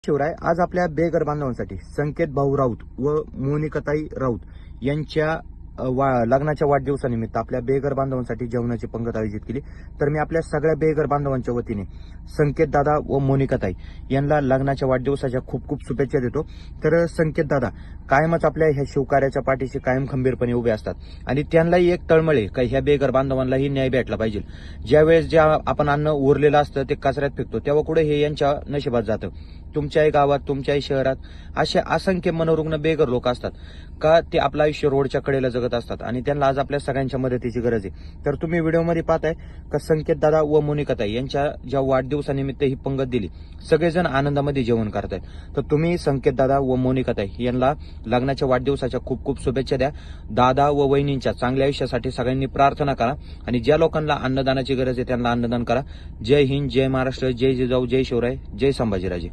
शिवराय, आज आपल्या बेघर बांधवांसाठी संकेत भाऊ राऊत व मोनिकाताई राऊत यांच्या लग्नाच्या वाढदिवसानिमित्त आपल्या बेघर बांधवांसाठी जेवणाची पंगत आयोजित केली. तर मी आपल्या सगळ्या बेघर बांधवांच्या वतीने संकेत दादा व मोनिकाताई यांना लग्नाच्या वाढदिवसाच्या खूप खूप शुभेच्छा देतो. तर संकेत दादा कायमच आपल्या ह्या शिवकार्याच्या पाठीशी कायम खंबीरपणे उभे असतात आणि त्यांनाही एक तळमळे का ह्या बेघर बांधवांनाही न्याय भेटला पाहिजे. ज्यावेळेस ज्या आपण अन्न उरलेलं असतं ते कचऱ्यात फेकतो तेव्हा कुठे हे यांच्या नशिबात जातं. तुमच्याही गावात तुमच्याही शहरात असे असंख्य मनोरुग्ण बेघर लोक असतात का ते आपलं आयुष्य रोडच्या कडेला जगत असतात आणि त्यांना आज आपल्या सगळ्यांच्या मदतीची गरज आहे. तर तुम्ही व्हिडिओमध्ये पाहताय का संकेत दादा व मोनिकाताई यांच्या ज्या वाढदिवसानिमित्त ही पंगत दिली, सगळेजण आनंदामध्ये जेवण करतायत. तर तुम्ही संकेत दादा व मोनिकाताई यांना लग्नाच्या वाढदिवसाच्या खूप खूप शुभेच्छा द्या. दादा व वहिनींच्या चांगल्या आयुष्यासाठी सगळ्यांनी प्रार्थना करा आणि ज्या लोकांना अन्नदानाची गरज आहे त्यांना अन्नदान करा. जय हिंद, जय महाराष्ट्र, जय जिजाऊ, जय शिवराय, जय संभाजीराजे.